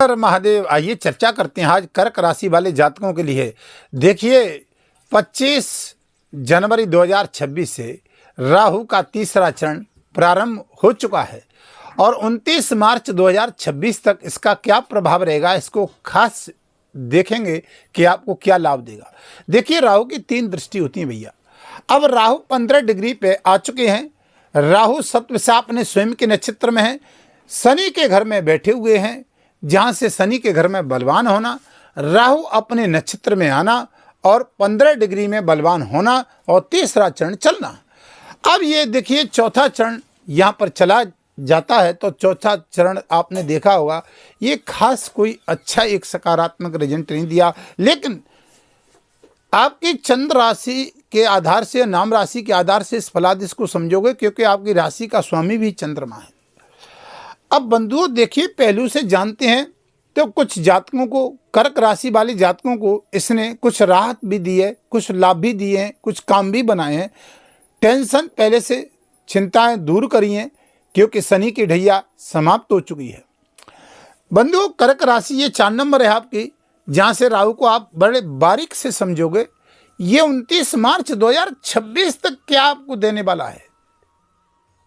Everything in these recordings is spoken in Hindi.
हर महादेव। आइए चर्चा करते हैं आज कर्क राशि वाले जातकों के लिए। देखिए 25 जनवरी 2026 से राहु का तीसरा चरण प्रारंभ हो चुका है और 29 मार्च 2026 तक इसका क्या प्रभाव रहेगा, इसको खास देखेंगे कि आपको क्या लाभ देगा। देखिए राहु की 3 दृष्टि होती है भैया। अब राहु 15 डिग्री पे आ चुके हैं। राहु सत्वसा अपने स्वयं के नक्षत्र में है, शनि के घर में बैठे हुए हैं, जहाँ से शनि के घर में बलवान होना, राहु अपने नक्षत्र में आना और 15 डिग्री में बलवान होना और तीसरा चरण चलना। अब ये देखिए चौथा चरण यहाँ पर चला जाता है, तो चौथा चरण आपने देखा होगा ये खास कोई अच्छा एक सकारात्मक रिजल्ट नहीं दिया, लेकिन आपकी चंद्र राशि के आधार से, नाम राशि के आधार से इस फलादेश को समझोगे, क्योंकि आपकी राशि का स्वामी भी चंद्रमा है। अब बंधुओं देखिए पहलू से जानते हैं तो कुछ जातकों को, कर्क राशि वाले जातकों को इसने कुछ राहत भी दी है, कुछ लाभ भी दिए हैं, कुछ काम भी बनाए हैं। टेंशन पहले से, चिंताएं दूर करी हैं, क्योंकि शनि की ढैया समाप्त हो चुकी है। बंधुओं कर्क राशि ये 4 नंबर है आपकी, जहाँ से राहु को आप बड़े बारीक से समझोगे। ये 29 मार्च 2026 तक क्या आपको देने वाला है।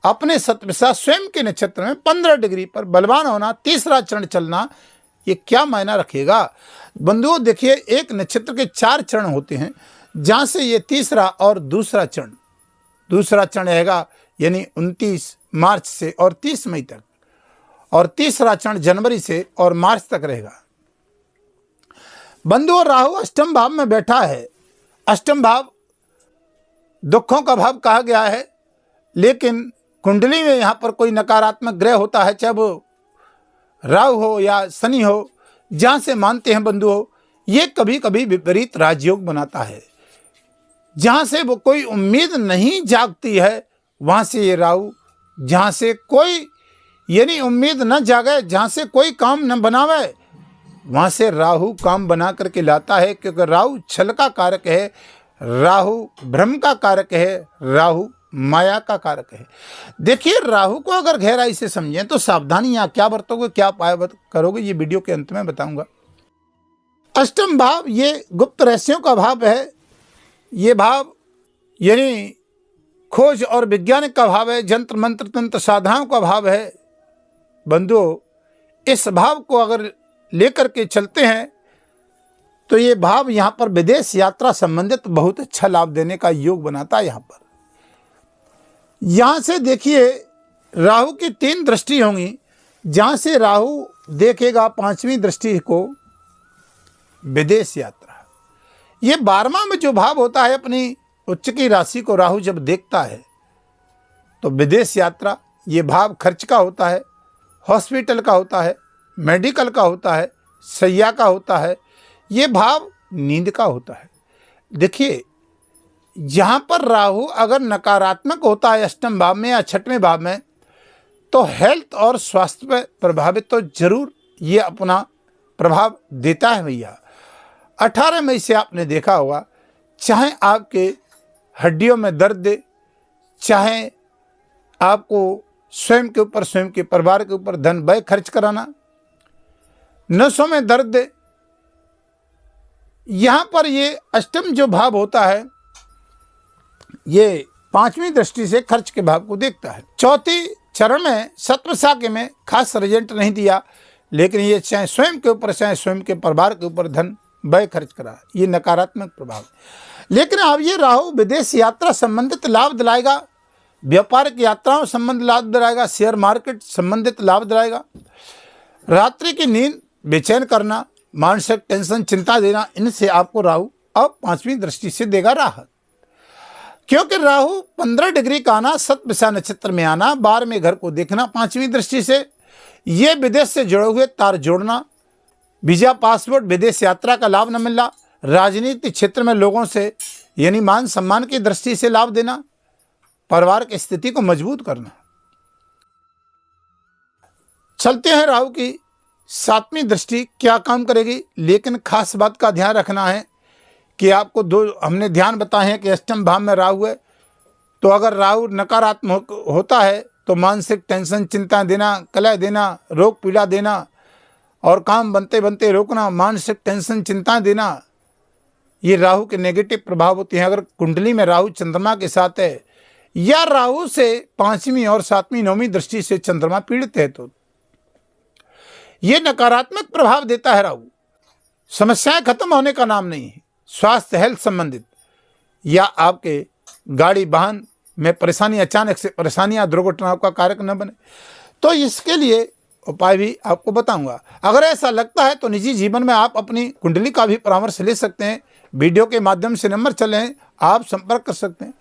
अपने सत्वसा स्वयं के नक्षत्र में 15 डिग्री पर बलवान होना, तीसरा चरण चलना, ये क्या मायना रखेगा। बंधुओं देखिए एक नक्षत्र के 4 चरण होते हैं, जहाँ से ये तीसरा और दूसरा चरण रहेगा, यानी 29 मार्च से और 30 मई तक, और तीसरा चरण जनवरी से और मार्च तक रहेगा। बंधुओं राहु अष्टम भाव में बैठा है। अष्टम भाव दुखों का भाव कहा गया है, लेकिन कुंडली में यहाँ पर कोई नकारात्मक ग्रह होता है, चाहे वो राहु हो या शनि हो, जहाँ से मानते हैं बंधुओं ये कभी कभी विपरीत राजयोग बनाता है। जहाँ से वो कोई उम्मीद नहीं जागती है, वहाँ से ये राहु, जहाँ से कोई यानी उम्मीद न जागे, जहाँ से कोई काम न बनावे, वहाँ से राहु काम बना करके लाता है। क्योंकि राहु छल का कारक है, राहु भ्रम का कारक है, राहु माया का कारक है। देखिए राहु को अगर गहराई से समझें तो सावधानी यहाँ क्या बरतोगे, क्या उपाय करोगे, ये वीडियो के अंत में बताऊंगा। अष्टम भाव ये गुप्त रहस्यों का भाव है। ये भाव यानी खोज और विज्ञान का भाव है, जंत्र मंत्र तंत्र साधनाओं का भाव है। बंधुओं इस भाव को अगर लेकर के चलते हैं तो ये भाव यहाँ पर विदेश यात्रा संबंधित बहुत अच्छा लाभ देने का योग बनाता है। यहाँ से देखिए राहु की 3 दृष्टि होंगी, जहाँ से राहु देखेगा 5वीं दृष्टि को विदेश यात्रा। ये 12वां में जो भाव होता है अपनी उच्च की राशि को राहु जब देखता है तो विदेश यात्रा, ये भाव खर्च का होता है, हॉस्पिटल का होता है, मेडिकल का होता है, शैया का होता है, ये भाव नींद का होता है। देखिए यहाँ पर राहु अगर नकारात्मक होता है अष्टम भाव में या 6वें भाव में, तो हेल्थ और स्वास्थ्य पर प्रभावित तो जरूर ये अपना प्रभाव देता है भैया। 18 मई से आपने देखा होगा, चाहे आपके हड्डियों में दर्द दे, चाहे आपको स्वयं के ऊपर, स्वयं के परिवार के ऊपर धन व्यय खर्च कराना, नसों में दर्द दे, यहाँ पर ये अष्टम जो भाव होता है ये 5वीं दृष्टि से खर्च के भाव को देखता है। चौथी चरण में सत्वसा के में खास रिजल्ट नहीं दिया, लेकिन ये चाहे स्वयं के ऊपर, चाहे स्वयं के परिवार के ऊपर धन व्यय खर्च करा, ये नकारात्मक प्रभाव है। लेकिन अब ये राहु विदेश यात्रा संबंधित लाभ दिलाएगा, व्यापारिक यात्राओं संबंधित लाभ दिलाएगा, शेयर मार्केट संबंधित लाभ दिलाएगा। रात्रि की नींद, बेचैन करना, मानसिक टेंशन, चिंता देना, इनसे आपको राहु अब 5वीं दृष्टि से देगा राहत। क्योंकि राहु 15 डिग्री का आना, सत्वसा नक्षत्र में आना, 12वें घर को देखना 5वीं दृष्टि से, ये विदेश से जुड़े हुए तार जोड़ना, वीजा पासपोर्ट, विदेश यात्रा का लाभ न मिलना, राजनीतिक क्षेत्र में लोगों से यानी मान सम्मान की दृष्टि से लाभ देना, परिवार की स्थिति को मजबूत करना। चलते हैं राहु की 7वीं दृष्टि क्या काम करेगी। लेकिन खास बात का ध्यान रखना है कि आपको 2 हमने ध्यान बताए हैं कि अष्टम भाव में राहु है, तो अगर राहु नकारात्मक होता है तो मानसिक टेंशन, चिंता देना, कलह देना, रोग पीड़ा देना, और काम बनते बनते रोकना, मानसिक टेंशन, चिंता देना, ये राहु के नेगेटिव प्रभाव होते हैं। अगर कुंडली में राहु चंद्रमा के साथ है या राहु से 5वीं और 7वीं 9वीं दृष्टि से चंद्रमा पीड़ित है तो ये नकारात्मक प्रभाव देता है। राहु समस्याएं खत्म होने का नाम नहीं है। स्वास्थ्य, हेल्थ संबंधित या आपके गाड़ी वाहन में परेशानी, अचानक से परेशानियां, दुर्घटनाओं का कारक न बने, तो इसके लिए उपाय भी आपको बताऊंगा। अगर ऐसा लगता है तो निजी जीवन में आप अपनी कुंडली का भी परामर्श ले सकते हैं। वीडियो के माध्यम से नंबर चले हैं, आप संपर्क कर सकते हैं।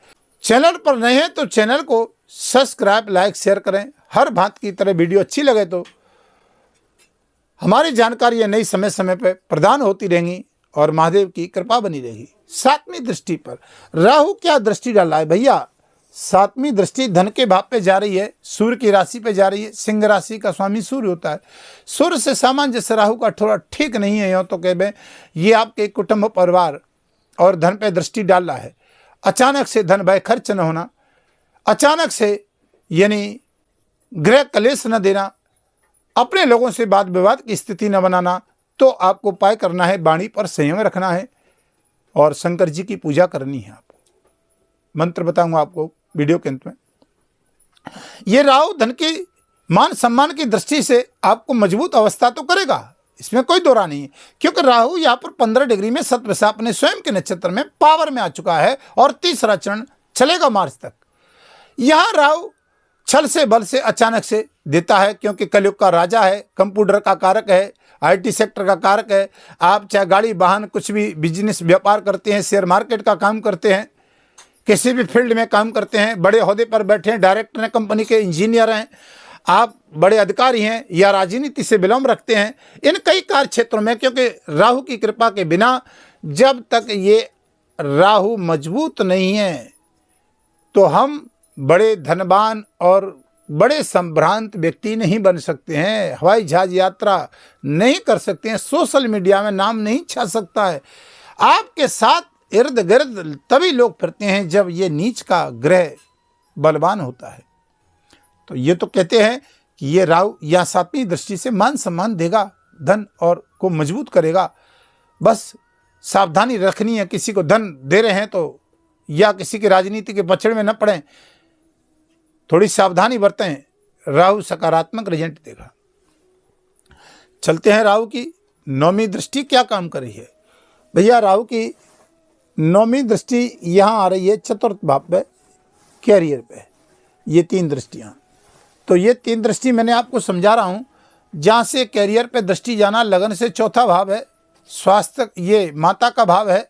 चैनल पर नए हैं तो चैनल को सब्सक्राइब, लाइक, शेयर करें। हर भांति की तरह वीडियो अच्छी लगे तो हमारी जानकारियां नई समय समय पर प्रदान होती रहेंगी और महादेव की कृपा बनी रहेगी। 7वीं दृष्टि पर राहु क्या दृष्टि डाला है भैया? 7वीं दृष्टि धन के भाव पे जा रही है, सूर्य की राशि पे जा रही है। सिंह राशि का स्वामी सूर्य होता है। सूर्य से सामंजस्य राहु का थोड़ा ठीक नहीं है, यूँ तो कह ये आपके कुटुंब, परिवार और धन पे दृष्टि डाल रहा है। अचानक से धन व्यय खर्च न होना, अचानक से यानी गृह कलेश न देना, अपने लोगों से वाद विवाद की स्थिति न बनाना। तो आपको उपाय करना है, वाणी पर संयम रखना है और शंकर जी की पूजा करनी है। आपको मंत्र बताऊंगा आपको वीडियो के अंत में। ये राहु धन की मान सम्मान की दृष्टि से आपको मजबूत अवस्था तो करेगा, इसमें कोई दो राय नहीं है, क्योंकि राहु यहाँ पर 15 डिग्री में सत्वसा अपने स्वयं के नक्षत्र में पावर में आ चुका है और तीसरा चरण चलेगा मार्च तक। यहाँ राहु छल से, बल से, अचानक से देता है, क्योंकि कलयुग का राजा है, कंप्यूटर का कारक है, IT सेक्टर का कारक है। आप चाहे गाड़ी वाहन, कुछ भी बिजनेस व्यापार करते हैं, शेयर मार्केट का काम करते हैं, किसी भी फील्ड में काम करते हैं, बड़े ओहदे पर बैठे हैं, डायरेक्टर हैं, कंपनी के इंजीनियर हैं, आप बड़े अधिकारी हैं या राजनीति से विलंब रखते हैं, इन कई कार्य क्षेत्रों में, क्योंकि राहु की कृपा के बिना जब तक ये राहु मजबूत नहीं है तो हम बड़े धनवान और बड़े संभ्रांत व्यक्ति नहीं बन सकते हैं, हवाई जहाज यात्रा नहीं कर सकते हैं, सोशल मीडिया में नाम नहीं छा सकता है। आपके साथ इर्द गिर्द तभी लोग फिरते हैं जब ये नीच का ग्रह बलवान होता है। तो ये तो कहते हैं कि ये राहु या 7वीं दृष्टि से मान सम्मान देगा, धन और को मजबूत करेगा। बस सावधानी रखनी है, किसी को धन दे रहे हैं तो या किसी की राजनीति के पछड़ में न पड़ें, थोड़ी सावधानी बरतें। राहु सकारात्मक रिजल्ट देगा। चलते हैं राहु की 9वीं दृष्टि क्या काम कर रही है भैया। राहु की 9वीं दृष्टि यहाँ आ रही है चतुर्थ भाव पे, कैरियर पे। ये 3 दृष्टियाँ, तो ये 3 दृष्टि मैंने आपको समझा रहा हूँ। जहाँ से कैरियर पे दृष्टि जाना, लगन से चौथा भाव है, स्वास्थ्य ये माता का भाव है,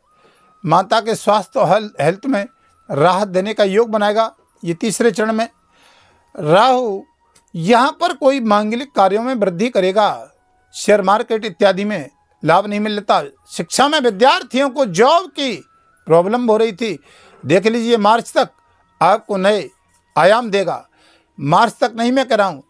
माता के स्वास्थ्य और हेल्थ में राहत देने का योग बनाएगा। ये तीसरे चरण में राहु यहाँ पर कोई मांगलिक कार्यों में वृद्धि करेगा, शेयर मार्केट इत्यादि में लाभ नहीं मिलता। शिक्षा में विद्यार्थियों को जॉब की प्रॉब्लम हो रही थी, देख लीजिए मार्च तक आपको नए आयाम देगा। मार्च तक नहीं मैं कह रहा हूँ,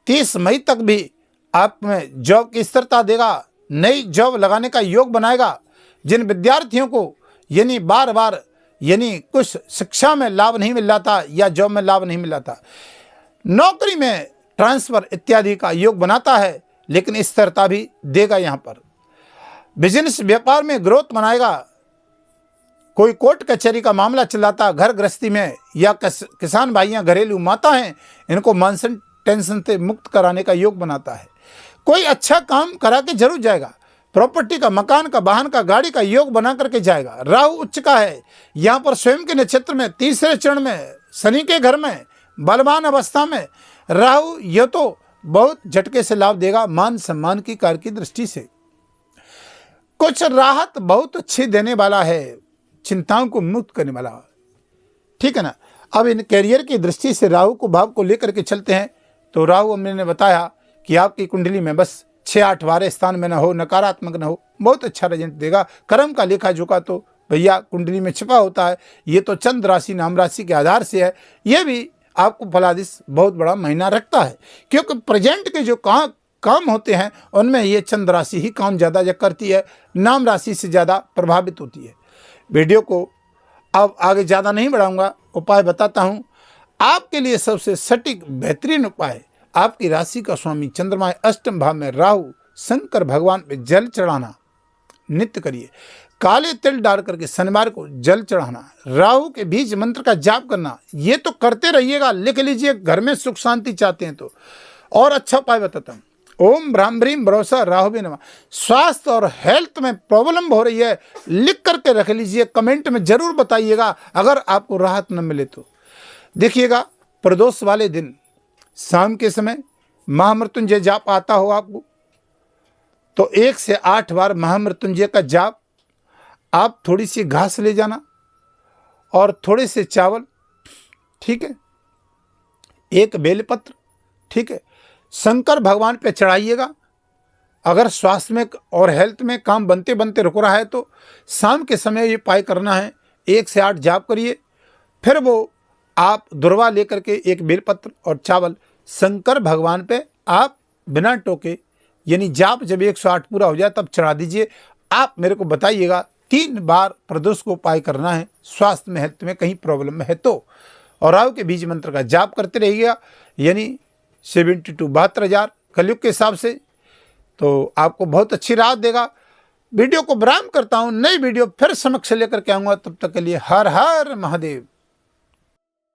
30 मई तक भी आप में जॉब की स्थिरता देगा, नई जॉब लगाने का योग बनाएगा। जिन विद्यार्थियों को यानी बार बार यानी कुछ शिक्षा में लाभ नहीं मिल रहा था या जॉब में लाभ नहीं मिल रहा था, नौकरी में ट्रांसफर इत्यादि का योग बनाता है, लेकिन स्थिरता भी देगा। यहाँ पर बिजनेस व्यापार में ग्रोथ बनाएगा। कोई कोर्ट कचहरी का मामला चलाता, घर गृहस्थी में या किसान भाइयां, घरेलू माता हैं, इनको मानसिक टेंशन से मुक्त कराने का योग बनाता है। कोई अच्छा काम करा के जरूर जाएगा, प्रॉपर्टी का, मकान का, वाहन का, गाड़ी का योग बना करके जाएगा। राहु उच्च का है, यहाँ पर स्वयं के नक्षत्र में तीसरे चरण में शनि के घर में बलवान अवस्था में राहु, यह तो बहुत झटके से लाभ देगा मान सम्मान की कार्य की दृष्टि से। कुछ राहत बहुत अच्छी देने वाला है, चिंताओं को मुक्त करने वाला, ठीक है ना। अब इन कैरियर की दृष्टि से राहु को भाव को लेकर के चलते हैं। तो राहु मैंने बताया कि आपकी कुंडली में बस 6-8 वारे स्थान में न हो, नकारात्मक न हो, बहुत अच्छा रिजल्ट देगा। कर्म का लेखा जोखा तो भैया कुंडली में छिपा होता है, ये तो चंद्र राशि नाम राशि के आधार से है। ये भी आपको फलादिश बहुत बड़ा महीना रखता है, क्योंकि प्रेजेंट के जो काम होते हैं उनमें ये चंद्र राशि ही काम ज़्यादा करती है, नाम राशि से ज़्यादा प्रभावित होती है। वीडियो को अब आगे ज़्यादा नहीं बढ़ाऊंगा, उपाय बताता हूँ आपके लिए। सबसे सटीक बेहतरीन उपाय, आपकी राशि का स्वामी चंद्रमा 8वें भाव में राहु शंकर भगवान पे जल चढ़ाना नित्य करिए। काले तिल डाल करके शनिवार को जल चढ़ाना, राहु के बीज मंत्र का जाप करना, ये तो करते रहिएगा। लिख लीजिए, घर में सुख शांति चाहते हैं तो। और अच्छा उपाय बताता हूँ, ओम भ्राम भरोसा राहु भी नमः। स्वास्थ्य और हेल्थ में प्रॉब्लम हो रही है, लिख करके रख लीजिए, कमेंट में जरूर बताइएगा अगर आपको राहत न मिले तो। देखिएगा, प्रदोष वाले दिन शाम के समय महामृत्युंजय जाप आता हो आपको, तो 1 से 8 बार महामृत्युंजय का जाप, आप थोड़ी सी घास ले जाना और थोड़े से चावल, ठीक है, एक बेलपत्र, ठीक है, शंकर भगवान पे चढ़ाइएगा। अगर स्वास्थ्य में और हेल्थ में काम बनते बनते रुक रहा है तो शाम के समय ये उपाय करना है। 1 से 8 जाप करिए, फिर वो आप दुर्वा लेकर के एक बेलपत्र और चावल शंकर भगवान पे आप बिना टोके, यानी जाप जब 108 पूरा हो जाए तब चढ़ा दीजिए। आप मेरे को बताइएगा, 3 बार प्रदोष को उपाय करना है, स्वास्थ्य में हेल्थ में कहीं प्रॉब्लम है तो। और राहु के बीज मंत्र का जाप करते रहिएगा, यानी 72 72,000 कलयुग के हिसाब से, तो आपको बहुत अच्छी राहत देगा। वीडियो को विराम करता हूँ, नई वीडियो फिर समक्ष लेकर के आऊँगा, तब तक के लिए हर हर महादेव।